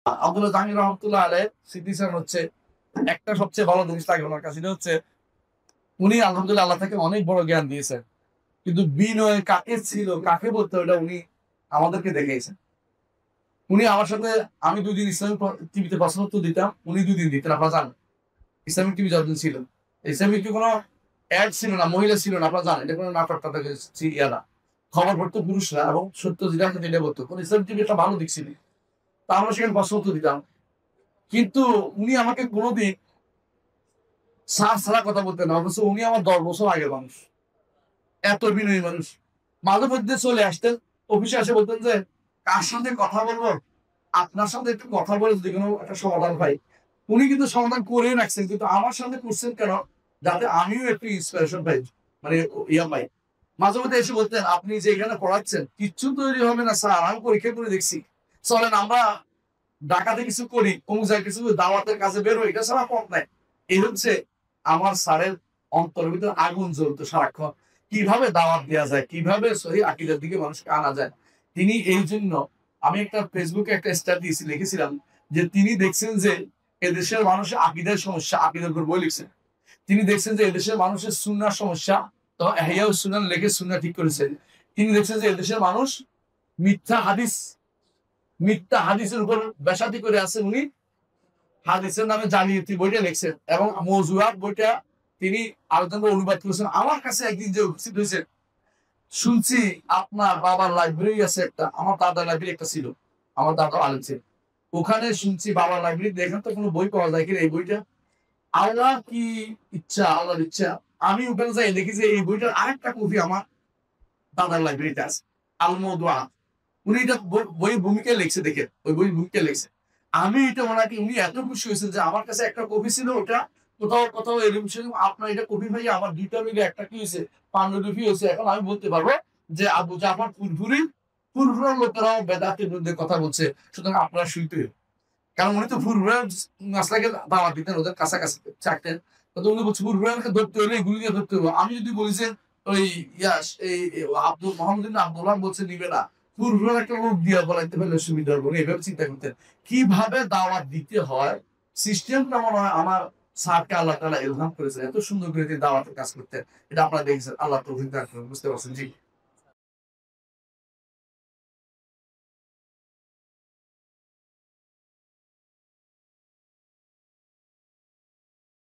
আব্দুল্লাহ জাহাঙ্গীর রহমতুল্লাহ আলাইহির স্মৃতিচারণ হচ্ছে একটা সবচেয়ে ভালো জিনিস লাগে ওনার কাছে, হচ্ছে উনি আলহামদুলিল্লাহ আল্লাহ থেকে অনেক বড় জ্ঞান দিয়েছেন, কিন্তু বিনয় কাকে ছিল কাকে বলতে ওটা উনি আমাদেরকে দেখিয়েছেন। উনি আমার সাথে, আমি 2 দিন ইসলামিক টিভিতে প্রশ্নোত্তর দিতাম, উনি 2 দিন দিতেন। আপনারা জানেন ইসলামিক টিভি যতদিন ছিল, ইসলামিক টিভি কোনো অ্যাড ছিল না, মহিলা ছিল না, আপনারা জানেন এটা কোনো নাটক টাটক ইয়ারা, খবর পড়তো পুরুষরা এবং সত্য যেটা এটা বলতো। কোন ইসলামিক টিভি একটা ভালো দিক ছিল, তা আমরা সেখানে প্রশ্নোত্তর দিতাম। কিন্তু উনি আমাকে কোনোদিন সার ছাড়া কথা বলতেন না, অথচ উনি আমার 10 বছর আগের মানুষ, এত বিনয়ী মানুষ। মাঝে মধ্যে চলে আসতেন, অফিসে এসে বলতেন যে কার সাথে কথা বলবো, আপনার সাথে একটু কথা বলে যদি কোনো একটা সমাধান পাই। উনি কিন্তু সমাধান করে রাখছেন, কিন্তু আমার সামনে করছেন কেন, যাতে আমিও একটু ইন্সপিরেশন পাই, মানে ইয়া পাই। মাঝে মধ্যে এসে বলতেন আপনি যে এখানে পড়াচ্ছেন কিচ্ছু তৈরি হবে না স্যার, আমি পরীক্ষা করে দেখছি, চলেন আমরা ঢাকাতে কিছু করি, অমুক জায়গায় কিছু দাওয়াতের কাছে বের হই, এটা ছাড়া পথ নাই। এই হচ্ছে আমার স্যারের অন্তরের ভিতরে আগুন জ্বলতো সারাক্ষণ, কিভাবে দাওয়াত দেওয়া যায়, কিভাবে সহি আকীদার দিকে মানুষকে আনা যায়। তিনি এই জন্য, আমি একটা ফেসবুকে একটা স্ট্যাটাস দিয়েছি, লিখেছিলাম যে তিনি দেখছেন যে এদেশের মানুষের আকীদার সমস্যা, আকীদার উপর বই লিখছেন। তিনি দেখছেন যে এদেশের মানুষের সুন্নাহর সমস্যা, তো ইহইয়া সুন্নাহ লিখে সুন্নাহ ঠিক করেছেন। তিনি দেখছেন যে এদেশের মানুষ মিথ্যা হাদিস, মিথ্যা হাদিসের উপর বেসাতি করে আছে। উনি হাদিসের নামে জালিয়াতি বইটা লিখছেন এবং মওজুআত বইটা তিনি আলোচনা অনুবাদ করেছেন। আমার কাছে একদিন যে উপস্থিত হয়েছে, শুনছি আপনার বাবার লাইব্রেরি আছে একটা, আমার দাদার লাইব্রেরি একটা ছিল, আমার দাদা আলেম ছিল, ওখানে শুনছি বাবার লাইব্রেরি দেখেন তো কোনো বই পাওয়া যায় কিনা এই বইটা। আল্লাহ কি ইচ্ছা, আল্লাহর ইচ্ছা, আমি ওখানে যাই দেখি যে এই বইটার আরেকটা কপি আমার দাদার লাইব্রেরিতে আছে, আল মওদুআত। উনি এটা বইয়ের ভূমিকা লিখছে, দেখে ওই বইয়ের ভূমিকা লিখছে। আমি এটা ওনাকে, উনি এত খুশি হয়েছেন যে আমার কাছে একটা কপি ছিল, ওটা কোথাও কোথাও এরকম ছিল, আপনার এটা কপি ভাই, আমার 2টা মিলে একটা কি হয়েছে, পাণ্ডুলিপি হয়েছে। এখন আমি বলতে পারবো যে আবু জাফর ফুরফুরার লোকেরাও বেদাতের বিরুদ্ধে কথা বলছে, সুতরাং আপনারা শুনতে হবে। কারণ উনি তো ফুরফুরা মাসলাকে দাওয়াত দিতেন, ওদের কাছাকাছি থাকতেন। তো উনি বলছে ফুরফুরাকে ধরতে হলে এগুলি দিয়ে ধরতে হবে। আমি যদি বলি যে ওই ইয়াস এই আব্দুল মোহাম্মদ আব্দুল্লাহ বলছে নিবে না, ফুরফুরার একটা লোক দিয়ে বলাইতে পারলে সুবিধা হবে, এইভাবে চিন্তা করতেন কিভাবে দাওয়াত দিতে হয়। সিস্টেমটা মনে হয় আমার স্যারকে আল্লাহ তাআলা ইলহাম করেছেন, এত সুন্দর করে তিনি দাওয়াতের কাজ করতেন। এটা আপনারা দেখেছেন, আল্লাহ তৌফিক দান করুন। বুঝতে পারছেন? জি।